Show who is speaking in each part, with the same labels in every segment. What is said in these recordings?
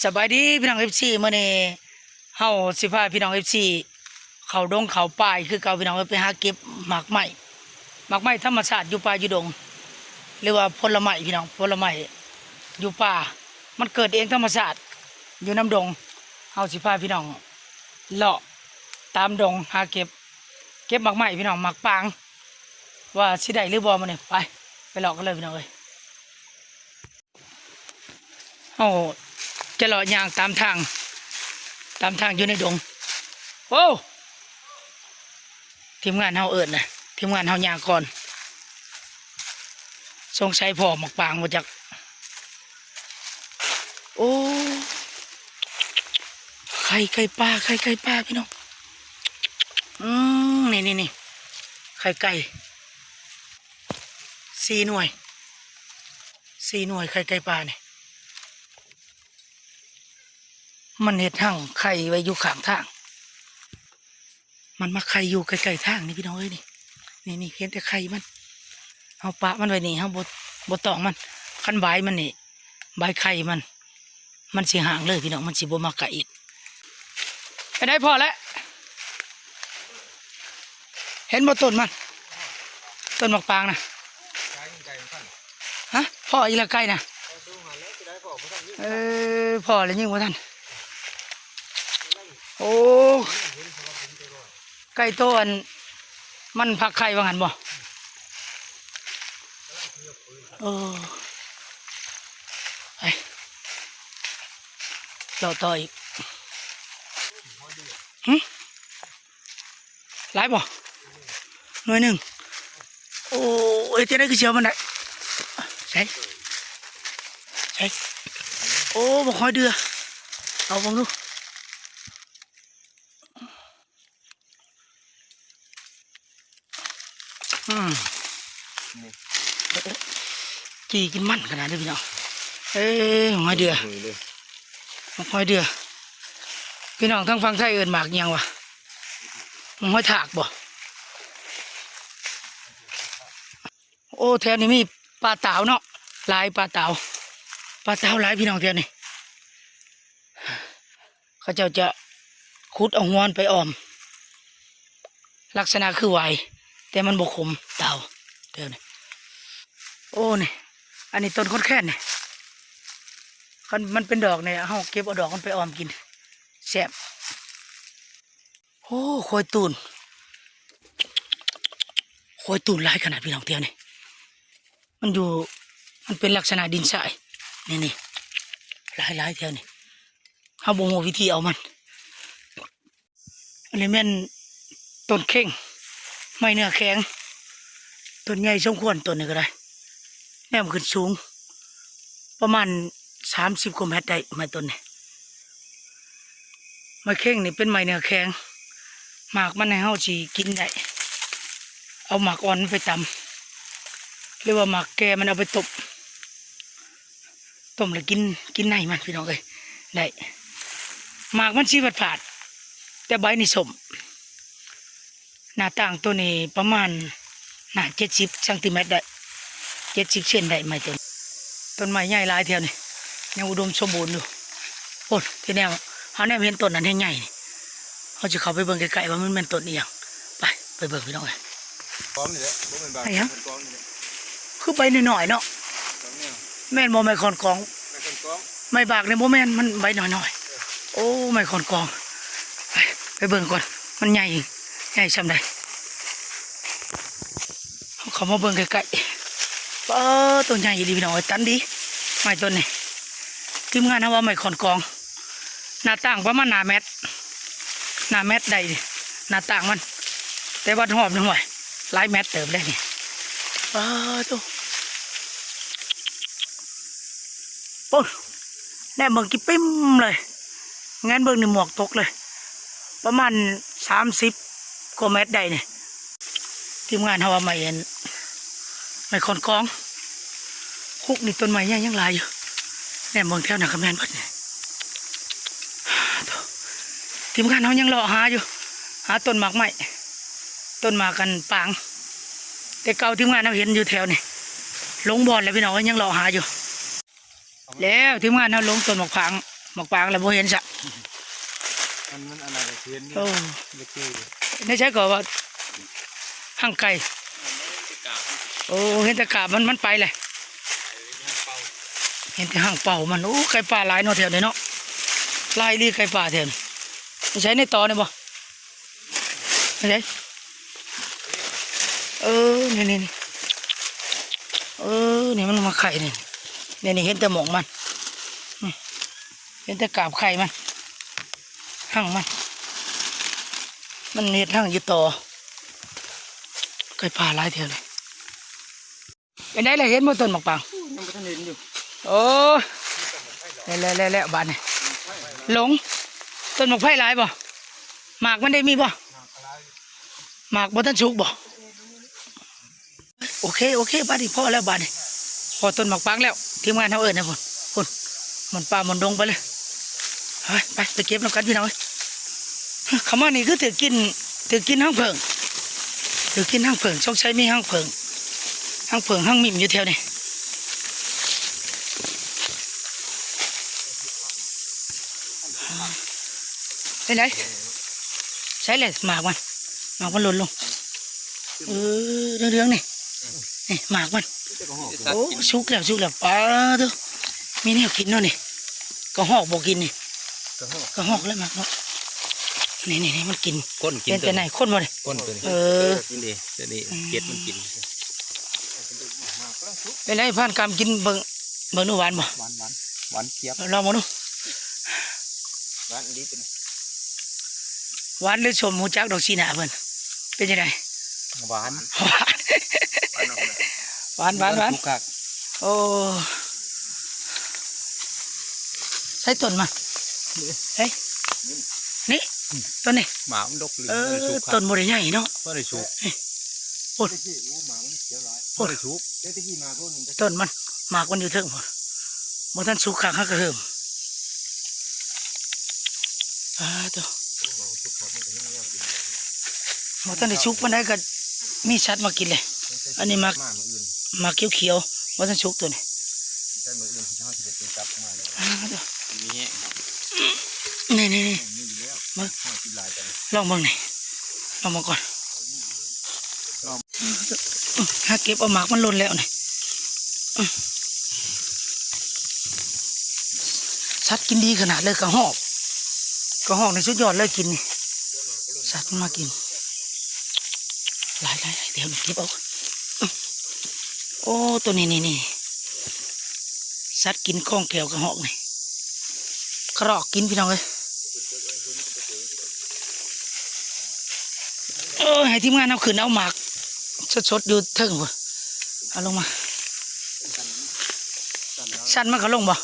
Speaker 1: สบายดีพี่น้องFCมื้อนี้เฮาสิพาพี่น้องFCเข้าดงเข้าป่าคือเก่าพี่น้องไปหาเก็บหมากไม้ธรรมชาติอยู่ป่าอยู่ดงหรือว่าผลไม้พี่น้องผลไม้อยู่ป่ามันเกิดเองธรรมชาติอยู่น้ำดงเฮาสิพาพี่น้องเลาะตามดงหาเก็บหมากไม้พี่น้องหมากปางว่าสิได้หรือบ่มื้อนี้ไปเลาะกันเลยพี่น้องเอ้ยเฮาจะเลาะย่างตามทางอยู่ในดงโอ้ทีมงานเฮาเอิ้นนะทีมงานเฮาย่างก่อนสงสัยพ่อหมกปางมาจากโอ้ไข่ปลาพี่น้องนี่ไข่ไก่4 หน่วยไข่ไก่ปลาเนี่ยมันเห็ดหั่งไข่ไว้อยู่ข้างทางมันมาไข่อยู่ไกลๆทางนี่พี่น้องเอ้ยนี่เห็นแต่ไข่มันเอาปะมันไว้นี่เอาบดตองมันคันใบมันนี่ใบไข่มันสิห่างเลยพี่น้องมันสิบ่มาไก่อีกไปได้พอแล้วเห็นบ่ต้นมันต้นหมากปางนะฮะพ่ออีละไก่นะพ่อเลยยิ่งกว่าท่านโอ้ไก่ตัวมันพักไข่ว่างั้นบ่ไปเราต่ออีกหลายบ่หน่วยหนึ่งโอ้ยเจ๊ได้คือเชียวมันได้ใช่โอ้บ่ค่อยเดือเอาบังดูจีกินมันขนาดนี้พี่น้องหอยเดือพี่น้องทั้งฟังไทยเอิญหมากยังวะหอยถากบ่โอ้แถวนี้มีปลาเต่าเนาะหลายปลาเต่าหลายพี่น้องแถวนี้เขาเจ้าจะขุดเอางอนไปออมลักษณะคือไหวแต่มันบกขมเต่าแถวนี้โอ้นี่อันนี้ต้นค้นแค่นนี่มันเป็นดอกเนี่ยเฮาเก็บเอาดอกมันไปออมกินแซ่บโอ้โคยตูนหลายขนาดพี่น้องเที่ยวนี่มันเป็นลักษณะดินทรายนี่หลายเที่ยวนี่เฮาบ่ฮู้วิธีเอามันอันนี้แม่นต้นเข่งไม้เนื้อแข็งต้นใหญ่สมควรต้นนี้ก็ได้แนมขึ้นสูงประมาณ30 กว่าเมตรได้ไม้ต้นนี้ไม้เข่งนี่เป็นไม้เนื้อแข็งหมากมันให้เฮาสิกินได้เอาหมากอ่อนไปตำหรือว่าหมากแก่มันเอาไปต้มแล้วกินในมันพี่น้องเอ้ยได้หมากมันสีฝาดแต่ใบนี่สมหน้าต่างตัวนี้ประมาณหน้า70 ซนได้70 เซนได้ไม้ต้นไม้ใหญ่หลายแถวนี่ยังอุดมสมบูรณ์อยู่โอ้ที่แนวเขาแนวเห็นต้นนั้นใหญ่ๆเขาจะเข้าไปเบิ่งไกลๆว่ามันเป็นต้นอีหยังไปเบิ่งพี่น้องเอ้ย
Speaker 2: ก้อมนี่แหละบ่เป็นบาทก้อมนี่แหละ
Speaker 1: คือใบหน่อยๆเนาะแม่นบ่ไม้คอนกองไม้บากเนี่ยบ่แม่นมันใบหน่อยๆโอ้ไม้คอนกองไปเบิ่งก่อนมันใหญ่ซำใดเขามาเบิ่งไกลๆต้นใหญ่ดีพี่น้องตันดีไม้ต้นนี้ทีมงานเขาว่าไม้คอนกองหน้าต่างประมาณหน้าเมตรได้หน้าต่างมันแต่วัดหอบหน่อยหลายเมตรเติมได้นี่ตัวปุ๊บแน่เบิ่งกี่ปิ้มเลยงั้นเบิ่งนี่หมวกตกเลยประมาณ30 กว่าเมตรได้นี่ทีมงานเขาว่าไม่คอนกองคุกนี่ต้นไม้ยังหลายอยู่แน่เบิ่งแถวหนักกระแมนเบิดนี่ทีมงานเขายังรอหาต้นหมากไม้ต้นหมากกันปางแต่เก่าทีมงานเราเห็นอยู่แถวนี่ลงบอลแล้วพี่น้องยังรอหาอยู่แล้วทีมงานเราลงต้นหมากพาง หมกปางแล้วบ่เห็นซะ
Speaker 2: มันอะไรเทียนนี่
Speaker 1: โอ้
Speaker 2: เล็กที่
Speaker 1: ในใช้ก็ว่าห่างไก่โอ้เห็นแต่กาบมันไปเลยเห็นแต่ห่างเป่ามันโอ้ไก่ป่าหลายเนาะแถวนี้เนาะลายรีไก่ป่าแถวนี้ไม่ใช่ในตอเนี่ยบ่ไม่ใช่นี่นี่มันมาไข่นี่เห็นแต่หมองมันเห็นแต่กาบไข่มันห่างมันเน็ดห่างอยู่ต่อไก่ป่าหลายแถวเลยเป็นไงเลยเห็นบ่ต้นหมากปาง
Speaker 2: ยังไม่ทันเห็นอยู่
Speaker 1: โอ้แล้วบ้านนี่หลงต้นหมากไผ่หลายบ่หมากมันได้มีบ่หมากบ่ทันสุกบ่โอเคบ้านนี้พอแล้วบ้านนี้พอต้นหมากปางแล้วทีมงานเขาเอิ้นนะพุ่นมันป่ามันดงไปเลยไปเก็บน้ำกันพี่น้องคำว่านี่คือถือกินห้างเพิงถือกินห้างเพิงช่องใช้มีห้างเพิงห้างมิมอยู่แถวนี้ไปไหนใช้เลยหมากมันหล่นลงเรื่องนี่หมากมันโอ้ชุกแล้วป้าตัวมีแนวกินเนาะนี่ก็หอกบอกกินนี่ก็หอกแล้วหมากเนาะนี่มันกิน
Speaker 2: ก้นกิน
Speaker 1: เป็นแต่ไหนคนบ่เลย
Speaker 2: ก้นตัวนี้กินดีเดี๋ยวนี้เก็ดมันกิน
Speaker 1: เป็นไรผ่านการกินเบิ่งหนูหวานบ่
Speaker 2: หวานเจี๊ยบ
Speaker 1: ลองมาดู
Speaker 2: หวานดีเป็น
Speaker 1: หวานหรือชมหมูจักดอกชีหนาเพิ่นเป็นยังไง
Speaker 2: หวาน
Speaker 1: หวาน
Speaker 2: ทุกคัก
Speaker 1: โอ้ใช้ต้นมาเฮ้ยนี่ต้นนี่
Speaker 2: หมามันดกเลย
Speaker 1: ต้นบ่ได้ใหญ่เนาะ
Speaker 2: ก็ได้ชุก
Speaker 1: โอ้ย
Speaker 2: ก็ได้ชุก
Speaker 1: ต้นมันหมากมันอยู่เทิงพุ่นบ่ทันสุกคักฮักกระเฮิมตัวบ่ทันได้สุกปานใดก็มีสัตว์มากินเลยอันนี้มาเขียวบ่ทันสุกตัวนี้นี่มาลองเบิ่งนี่ลองมาก่อนถ้าเก็บเอาหมากมันหล่นแล้วนี่สัตว์กินดีขนาดเลยกระหอกในสุดยอดเลยกินนี่สัตว์มันมากินหลายเดี๋ยวเก็บเอาโอ้ตัวนี้สัตว์กินข้องแก้วกระหอกนี่กระรอกกินพี่น้องเลยให้ทีมงานเอาขึ้นเอาหมากสดอยู่เทิงบ่เอาลงมาสั้นมันก็ลงบ่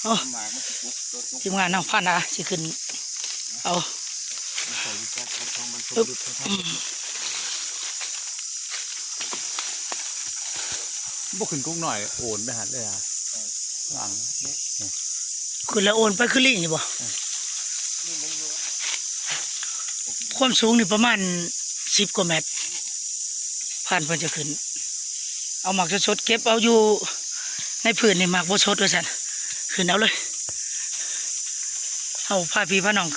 Speaker 1: โอ้ทีมงานเอาผ่านนะสิขึ้นเอา
Speaker 2: บุกขึ้นกุ้งหน่อยโอนไปหัดเลยหลัง
Speaker 1: ขึ้นแล้วโอนไปขึ้นลิงนี่บ่ความสูงนี่ประมาณ10 กว่าเมตรผ่านเพิ่นจะขึ้นเอาหมากสดๆเก็บเอาอยู่ในพื้นนี่หมากบ่สดด้วยสันขึ้นเอาเลยเอาพาพี่พาน้อง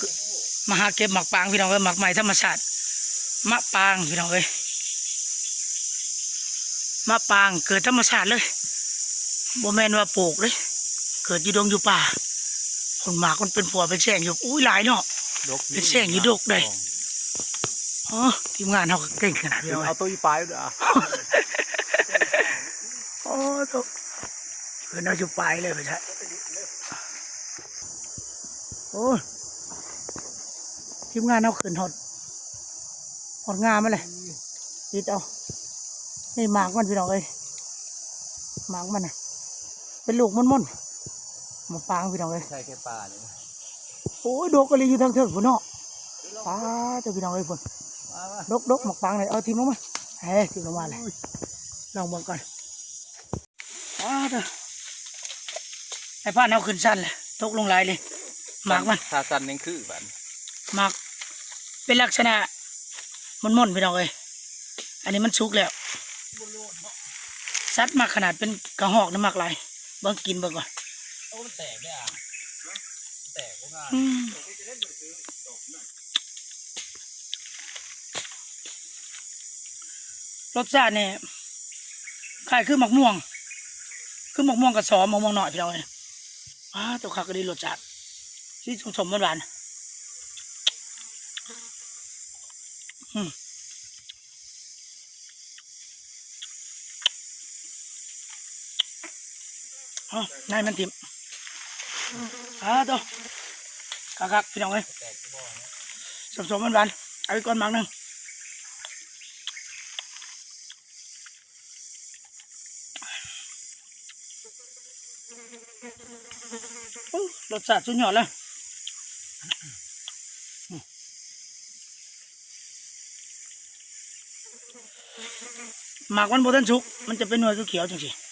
Speaker 1: มาหาเก็บหมากปางพี่น้องเอ้ยหมากใหม่ธรรมชาติมะปางพี่น้องเอ้ยมะปางเกิดธรรมชาติเลยบ่แม่นว่าปลูกเลยเกิดอยู่ดงอยู่ป่าคนหมากมันเป็นผัวเป็นแสงอยู่อุ้ยหลายเนาะเป็นแสงอยู่ดกเลยทีมงานเขาเก่งขนาดนี้
Speaker 2: เอาตัวอีปลายด้วยอ่ะ
Speaker 1: โอ้ตัวเพื่อนเอาอยู่ปลายเลยไปใช่โอ้ทีมงานเอาขึ้นหดงามมาเลยติดเอานี่หมากมันพี่น้องเอ้ยหมากมันน่ะเป็นลูกม่อนหมากปางพี่น้องเอ้ย
Speaker 2: ใช่แค่ปลาเนี่ย
Speaker 1: โอ้ยดกกะลีอยู่ทางเถิงพุ่นเนาะป้าเจ้าพี่น้องเอ้ยพุ่นดกหมากปางเลยเอาทีมลงมาทีมลงมาเลยลองเบิ่งก่อนเด้อไอ้ผ้าเอาขึ้นสั้นเลยตกลงหลายเลยหมากมัน
Speaker 2: ถ้าสั้นยังคือแบบ
Speaker 1: หมากเป็นลักษณะม่อนๆพี่น้องเอ้ยอันนี้มันสุกแล้วซัดมาขนาดเป็นกระหอกน้ำหมากลายเบิ่งกินเบิ่งก่อน
Speaker 2: โอ้มันแตกได้อ่ะแตกก็ง่าย
Speaker 1: รสชาติเนี่ยคล้ายคือหมักม่วงกับสอมหมักม่วงหน่อยพี่น้องเนี่ยตัวข้าวก็ดีรสชาติที่สมหวานๆนายมันทิมตัวคักๆพี่น้องเลยสมหวานๆเอาไปก่อนหมักหนึ่งรสชาติสุดยอดเลยหมากมันโบตันชุกมันจะเป็นหน่วยเขียวๆจริงๆ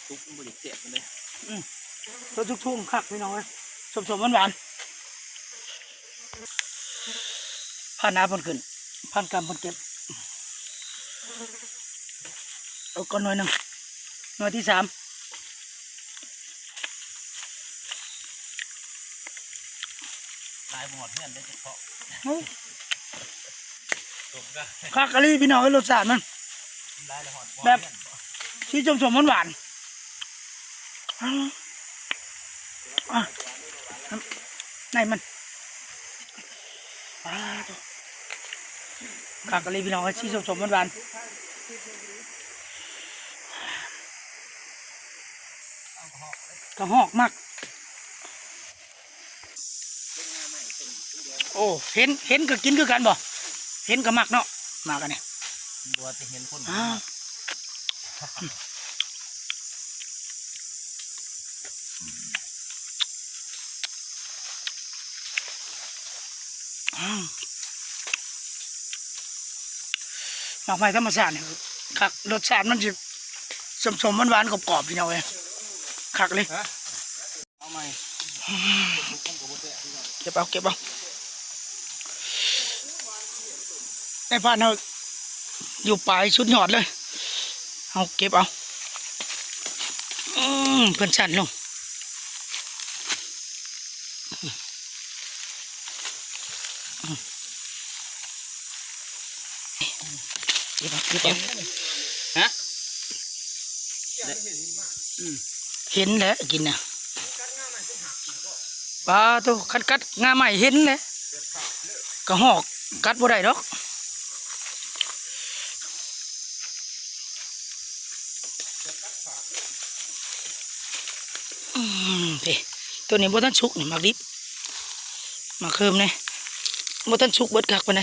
Speaker 2: ซุปมันบริเจ็บมันเลย
Speaker 1: รสชุ่มๆคักพี่น้องเลยสมหวานๆผ่านน้ำผ่นขึ้นผ่านกำผ่นเก็บเอาก่อนหน่อยหนึ่งหน่วยที่3
Speaker 2: ลายหมดเพื่อนได้เฉพาะซุปก็
Speaker 1: คักกะลี่พี่น้องให้รสชาติมัน
Speaker 2: ลายละหอด
Speaker 1: แบบที่สมหวานๆไหนมันคักกะลี่พี่น้องให้ที่สมหวานๆกระหอกมากโอ้เห็นก็กินคือกันบ่เห็นก็มักเนาะมากันเนี่ย
Speaker 2: บัวจะเห็นคน
Speaker 1: หมากไม้ธรรมชาติเนี่ยคักรสชาติมันจะสมหวานๆกรอบๆพี่น้องเลยคักเลย
Speaker 2: เอาใหม่
Speaker 1: เก็บเอาในบ้านเราอยู่ปลายชุดยอดเลยเอาเก็บเอาเพื่อนชันลงเก็บเอา
Speaker 2: ฮะ
Speaker 1: เห็นแล้วกินนะปลาตัวกัดงาใหม่เห็นเลยกระหอกกัดบ่ได้ดอกพี่ตัวนี้บ่ทันชุกนี่มักดิบมาเคิมเนี่ยบ่ทันชุกเบิดคักปานใด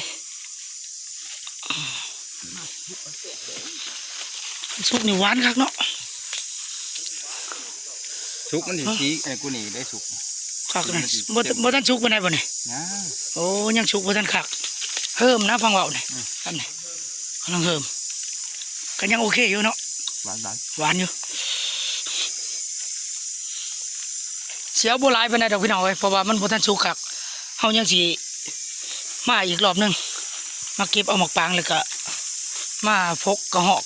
Speaker 1: ชุกนี่หวานคักเนาะ
Speaker 2: ซุปมันถึงสีไอ้กูนี่ได้สุก
Speaker 1: คักนะบ่ทันชุกปานใดบ่นี่
Speaker 2: นะ
Speaker 1: โอ้ยังชุกบ่ทันคักเฮิมนะฟังเว้านี่อันนี้กำลังเฮิมก็ยังโอเคอยู่เนาะ
Speaker 2: หวาน
Speaker 1: หวานอยู่เสียวบ่หลายปานใดดอกพี่น้องเอ้ยเพราะว่ามันบ่ทันสุกคักเฮายังสิมาอีกรอบนึงมาเก็บเอาหมกปางแล้วก็มาพกกระหอก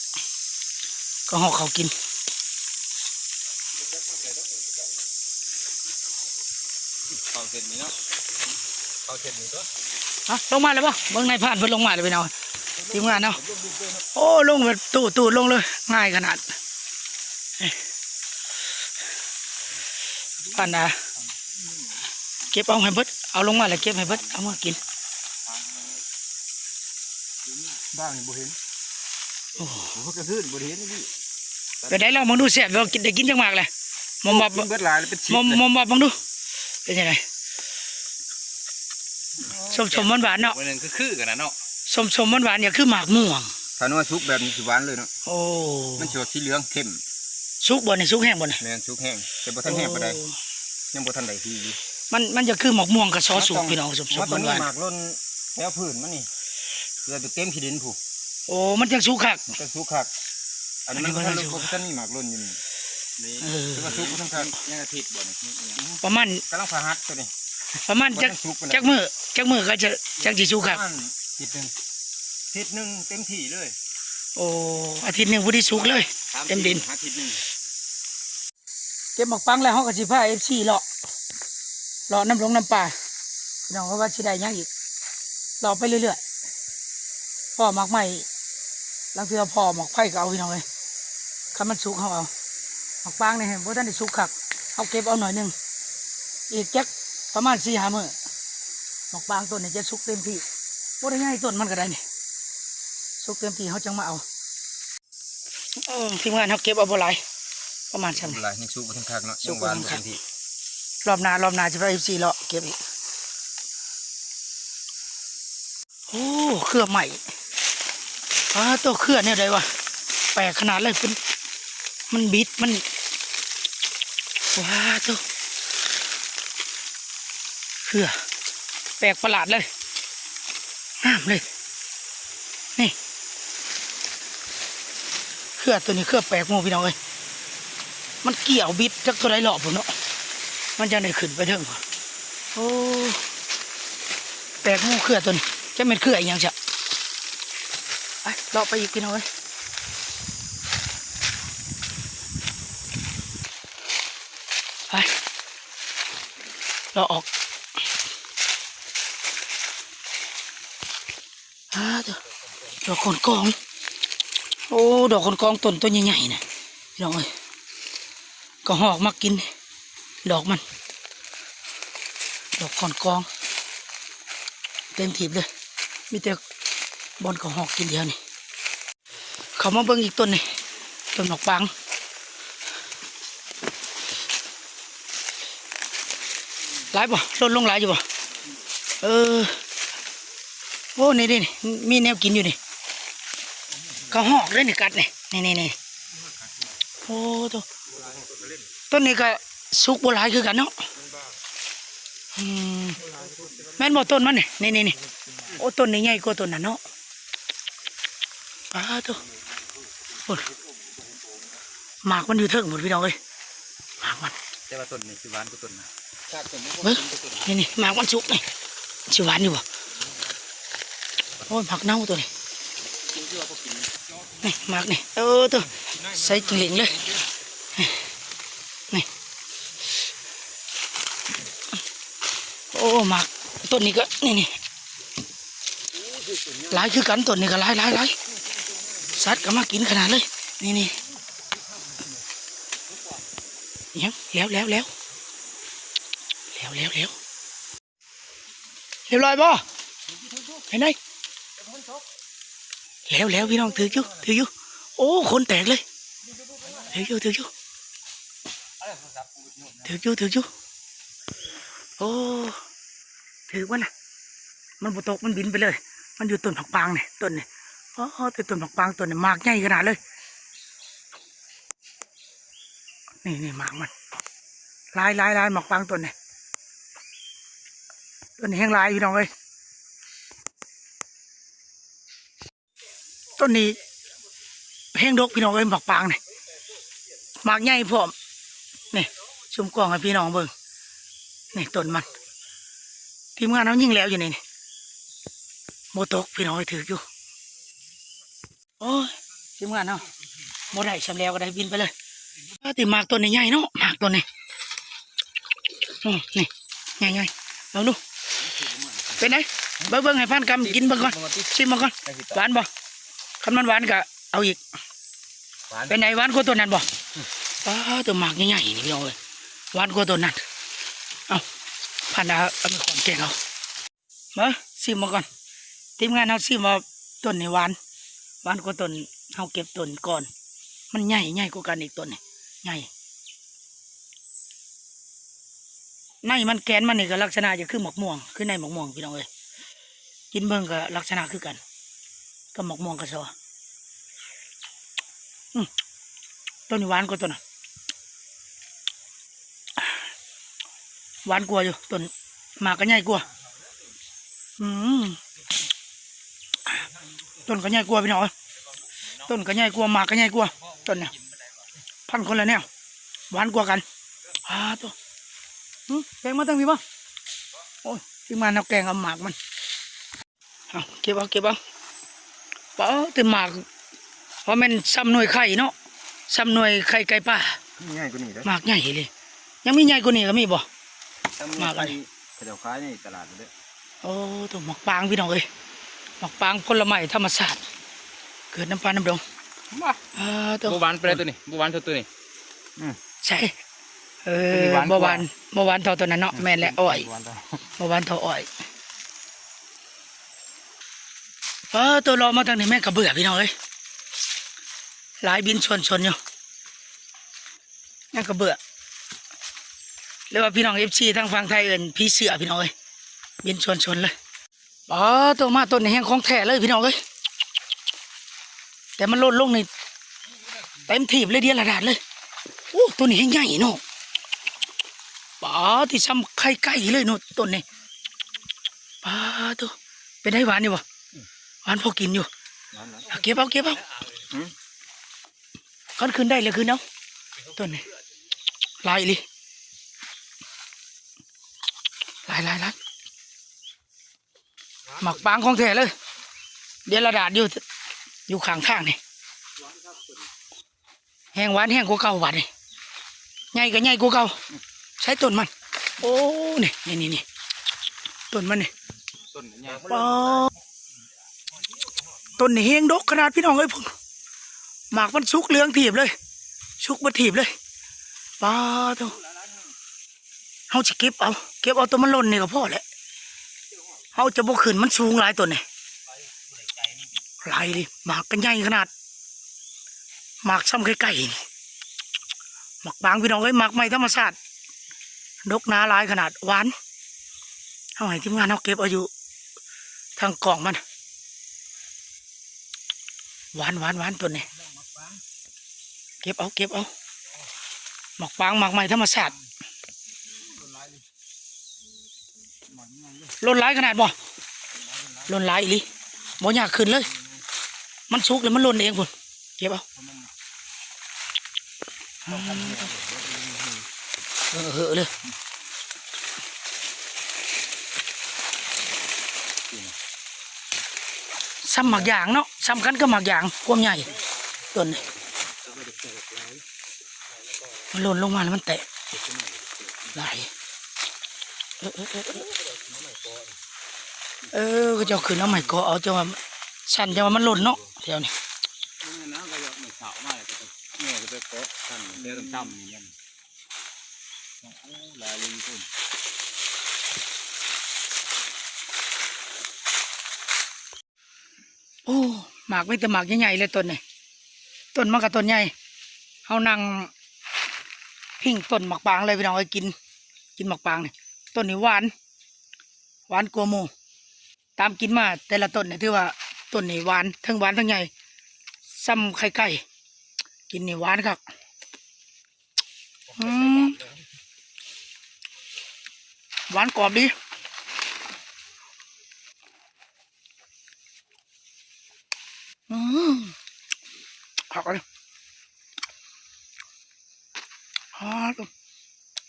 Speaker 1: เขากิน
Speaker 2: เขาเสร็จนี้เนาะเขาเสร็จนี้ตัว
Speaker 1: ลงมาเลยป่ะเบิ่งในผ่านเพิ่นลงมาเลยพี่น้องทีมงานเนาะโอ้ลงแบบตูดลงเลยง่ายขนาดผ่านนะเก็บเอาให้เบิดเอาลงมาแล้วเก็บให้เบิดเอามากิน
Speaker 2: บ้างนี่บ่เห็นโอ้โหกระทืนบ่เห็นนี่
Speaker 1: ไปได้ลองมองดูเสียบเรากินได้กินจังมากเลยมอมบับ
Speaker 2: เบิดหลายเป็นชิ้น
Speaker 1: มอมบับมองดูเป็นยังไงสมหวานๆเนาะ
Speaker 2: วันนึงก็คือกันนะเนาะ
Speaker 1: สมหวานๆเนี่ยคือหมากม่วง
Speaker 2: ถ้านัวซุปแบบนี้สิหวานเลยเนาะ
Speaker 1: โอ้
Speaker 2: มันสิสีเหลืองเข้ม
Speaker 1: สุกบ่เนี่ยสุกแห้งบ่เนี่ย
Speaker 2: แม่นซุปแห้งแต่บ่ทันแห้งปานใดยังบ่ทันได้ที
Speaker 1: มันจะคือหมากม่วงกับซอสสุกพี่น้องสม
Speaker 2: มัน
Speaker 1: หวาน
Speaker 2: หมากล้นแล้วพื้นมันนี่เกลือไปเต็มขี้ดินผู้
Speaker 1: โอ้มันจังสุกคัก
Speaker 2: มันก็ซุปคักอันนี้มันบ่ทันลงบ่ทันมีหมากล้นอยู่นี่คือว่าซุปบ่ทันคักยังอาทิตย์บ่นี่
Speaker 1: ประมาณ
Speaker 2: กำลังผ่าหัดตัวนี้
Speaker 1: จักมือก็จะจักสิสุกคัก
Speaker 2: ทิศหนึ่งเต็มที่เลย
Speaker 1: โอ้อาทิตย์หนึงบ่ได้สุกเลยเต็มดิน
Speaker 2: อาทิตย์หนึ่ง
Speaker 1: เก็บหมกปังแล้วเขาก็สิพาFCเลาะน้ำลงน้ำปลาพี่น้องว่าสิได้หยังอีกเลาะไปเรื่อยๆพ่อหมักใหม่ลังเทือพ่อหมกไผ่ก็เอาพี่น้องเลยคันมันสุกเขาเอาหมกปังเนี่ยเพราะท่านได้สุกคักเอาเก็บเอาหน่อยหนึงอีกจักประมาณ4-5 มื้อหมกปังต้นนี่จะสุกเต็มที่บ่ได้ง่ายต้นมันก็ได้นี่สุกเต็มที่เขาจังมาเอาทีมงานเขาเก็บเอาบ่หลายประมาณชั้น
Speaker 2: หลายยังซุกบ่ทันคักเนาะ
Speaker 1: ซุ
Speaker 2: ยั
Speaker 1: ก
Speaker 2: ง
Speaker 1: บ่
Speaker 2: หวาน
Speaker 1: ทัน
Speaker 2: บ่
Speaker 1: คัก
Speaker 2: เต็มที่
Speaker 1: รอบหน้าจะไป14เลาะเก็บอีกโอ้เครือใหม่ตัวเครือเนี่ยได้วะแปลกขนาดเลยคุณมันบิดมันว้าตัวเครือแปลกประหลาดเลยงามเลยนี่เครือตัวนี้เครือแปลกโมพี่น้องเอ้ยมันเกี่ยวบิดจักตัวไรหลอกผมเนาะมันจะได้ขึ้นไปเถิงโอ้แปลกโมเครือตัวนี้จะเป็นเครืออีกอย่างจะไปเลาะไปอีกพี่น้องเอ้ยไปเราออกดอกคนกองโอ้ดอกคนกองต้นตัวใหญ่ๆนะพี่น้องเอ้ยก็หอกมากินดอกมันดอกคนกองเต็มถีบเลยมีแต่บอลก็หอกกินเดียวนี่เขามาเบิ่งอีกต้นนี่ต้นดอกบางหลายป่ะลดลงหลายอยู่ป่ะโอ้นี่มีแนวกินอยู่นี่เขาหอกเลยนี่กัดนี่โอ้ตัวต้นนี้ก็สุกโบราณคือกันเนาะแม่นบ่ต้นมันนี่โอ้ต้นนี้ใหญ่กว่าต้นนั้นเนาะตัวโอ้หมากมันอยู่เทิงหมดพี่น้องเอ้ยหมากมัน
Speaker 2: แต่ว่าต้นนี่สิหวานกว่าต้นนะ
Speaker 1: เฮ้ยนี่หมากมันสุกนี่สิหวานอยู่บ่โอ้ยหมากเน่าตัวนี้นี่หมากนี่ตัวใส่จิงเหลงเลยนี่โอ้หมากต้นนี้ก็นี่หลายคือกันต้นนี้ก็หลายสัตว์ก็มากินขนาดเลยนี่ยังแล้วเรียบร้อยบ่เห็นไหมแล้วพี่น้องถืออยู่โอ้คนแตกเลยถืออยู่โอ้ถือว่าน่ะมันบุตกมันบินไปเลยมันอยู่ต้นผักปางเนี่ยต้นเนี่ยแต่ต้นผักปางต้นเนี่ยมากใหญ่ขนาดเลยนี่หมากมันลายหมากปางต้นเนี่ยต้นนี้แห้งลายพี่น้องเอ้ยต้นนี้แห้งดกพี่น้องเอ้ยหมากปางเนี่ยหมากใหญ่พร้อมนี่ชุมกล้องให้พี่น้องเบิ่งนี่ต้นมันทีมงานเขายิ่งแล้วอยู่นี่โมตกพี่น้องให้ถืออยู่โอ้ยทีมงานเขาโมได้ชำแล้วก็ได้บินไปเลยตีหมากต้นนี้ใหญ่เนาะหมากต้นนี้นี่ใหญ่ลองดูเป็นไงเบิ่งให้พันกำกินเบิ่งก่อนชิมเบิ่งก่อนหวานบ่คันมันหวานก็เอาอีกเป็นไงหวานกว่าต้นนั้นบ่ตัวหมากใหญ่ๆนี่พี่น้องเลยหวานกว่าต้นนั้นเอาพันเอามีความเก่งเอามาชิมมาก่อนทีมงานเขาชิมมาต้นนี่หวานกว่าต้นเขาเก็บต้นก่อนมันใหญ่กว่ากันอีกต้นนี่ใหญ่ในมันแกนมันนี่ก็ลักษณะจะคือหมกม่วงคือในหมกม่วงพี่น้องเลยกินเบิ่งก็ลักษณะคือกันก็หมกม่วงกับซอต้นนี้หวานกว่าต้นน่ะหวานกว่าอยู่ต้นหมากก็ใหญ่กว่าต้นก็ใหญ่กว่าพี่น้องต้นก็ใหญ่กว่าหมากก็ใหญ่กว่าต้นเนี่ยพันคนละแนวหวานกว่ากันตัวแกงมาตั้งพี่ป่ะโอ้ยที่มาเอาแกงเอาหมากมันเก็บเอาเป๋าแต่หมากเพราะมันซ้ำหน่วยไข่เนาะซ้ำหน่วยไข่ไก่ป่า
Speaker 2: ง่ายกว่านี้เด้อ
Speaker 1: หมากใหญ่เลยยังมีใหญ่กว่านี้ก็มีบ่
Speaker 2: มากเลยเขาจะขายในตลาดเด้อ
Speaker 1: โอ้ตัวหมากปางพี่น้องเอ้ยหมากปางผลไม้ธรรมชาติเกิดน้ำปลาน้ำดง
Speaker 2: มา
Speaker 1: ตัว
Speaker 3: บัวหวานไปเลยตัวนี้บัวหวานเท่าตัวนี้
Speaker 1: ใช่
Speaker 2: ตัวนี้หวานกว่า
Speaker 1: เมื่อวานเท่าตัวนั้นเนาะแม่นและอ้อยเมื่อวานเท่าอ้อยตัวรอมาทางนี้แม่งกระเบื่อพี่น้องเอ้ยหลายบินชนอยู่แม่งกระเบื่อเรียกว่าพี่น้องเอฟซีทางฝั่งไทยเอิ้นพี่เสือพี่น้องเอ้ยบินชนเลยตัวมาต้นนี้แห้งของแท้เลยพี่น้องเอ้ยแต่มันลดลงนี่เต็มถีบเลยเดียวระดาดเลยโอ้ตัวนี้แห้งใหญ่เนาะที่ซ้ำไข่ไก่เลยเนาะต้นนี้ตัวเป็นได้หวานอยู่บ่หวานพอกินอยู่เก็บเอากันขึ้นได้เลยขึ้นเอาต้นนี้ลายเลยลายหมักปางของแท้เลยเดี๋ยวระดาษอยู่ข้างทางนี่แห้งหวานแห้งกว่าเก่าหวานนี่ใหญ่ก็ใหญ่กว่าเก่าใช้ต้นมันโอ้นี่ต้นมันนี่
Speaker 2: ต้นใหญ่
Speaker 1: ต้นนี่แห้งดกขนาดพี่น้องเอ้ยพุ่นหมากมันสุกเหลืองถีบเลยสุกมาถีบเลยตัวเขาจะเก็บเอาตัวมันหล่นนี่ก็พอแหละเขาจะบกขึ้นมันสูงหลายตัวนี่หลายดิหมากกันใหญ่ขนาดหมากซ้ำไก่นี่หมากบางพี่น้องเอ้ยหมากไม่ธรรมชาติดกหนาหลายขนาดหวานเขาให้ทีมงานเขาเก็บเอาอยู่ทางกล่องมันหวานตัวนี้เก็บเอาหมากบางหมากไม่ธรรมชาติล้นหลายขนาดบ่ล้นหลายอีหลีบ่อยากขึ้นเลยมันสุกเลยมันล้นเองพุ่นเก็บเอาเลยซ้ำหมักยางเนาะซ้ำกันก็หมักยางความใหญ่ต้นนี้มันหล่นลงมาแล้วมันแตกไหลก็จะขึ้นเอาใหม่ก็เอาจะว่าสั่นจะว่ามันหล่นเนาะแถวนี้
Speaker 3: น้ำก็จะไม่ขาวมากเนี่ยก็จะเกาะกันเนื้อต่ำๆอย่างเงี้ยลายลิงต้น
Speaker 1: โอ้หมากไม่แต่หมากใหญ่ๆเลยต้นนี่ต้นมันกับต้นใหญ่เขานั่งพิงต้นหมากปางเลยพี่น้องไอ้กินหมากปางนี่ต้นนี้หวานกว่าหมูตามกินมาแต่ละต้นเนี่ยถือว่าต้นนี้หวานทั้งหวานทั้งใหญ่ซ้ำไข่ไก่กินนี่หวานครับหวานกรอบดีผักเลย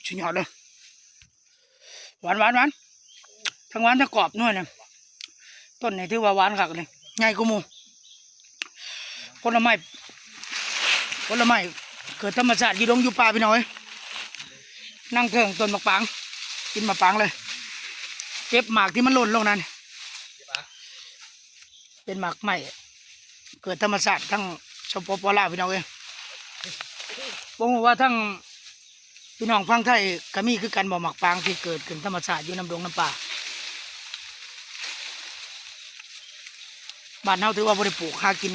Speaker 1: ชิ้นยอดเลยหวานทั้งหวานทั้งกรอบด้วยนะต้นไหนที่ว่าหวานคักเลยใหญ่กว่าหมูผลไม้เกิดธรรมชาติอยู่ดงอยู่ป่าพี่น้อยนั่งเถิงต้นมะปางกินมะปางเลยเก็บหมากที่มันหล่นลงนั้นเป็นหมากใหม่เกิดธรรมชาติทั้งสปปลาวพี่น้องเองบอกว่าทั้งพี่น้องฟังไทยก็มีคือกันบ่หมากปางที่เกิดขึ้นธรรมชาติอยู่น้ำดงน้ำป่าบ้านเฮาถือว่าบริปลูกหากิน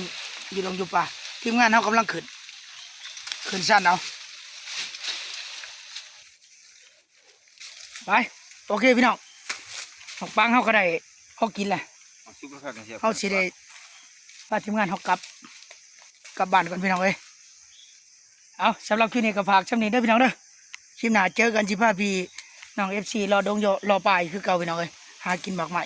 Speaker 1: อยู่ดงอยู่ป่าทีมงานเฮากำลังขึ้นสั้นเอาไปโอเคพี่น้องหมากปางเฮาก็ได้เขากินแหละเขาสิได้ว่าทีมงานเขากลับบ้านก่อนพี่น้องเอ้ยเอาสำหรับคลิปนี้ก็ฝากช่ำนี้เด้อพี่น้องเด้อคลิปหน้าเจอกัน15 ปีน้องFCรอดงรอปลายคือเก่าพี่น้องเอ้ยหากินหมากใหม่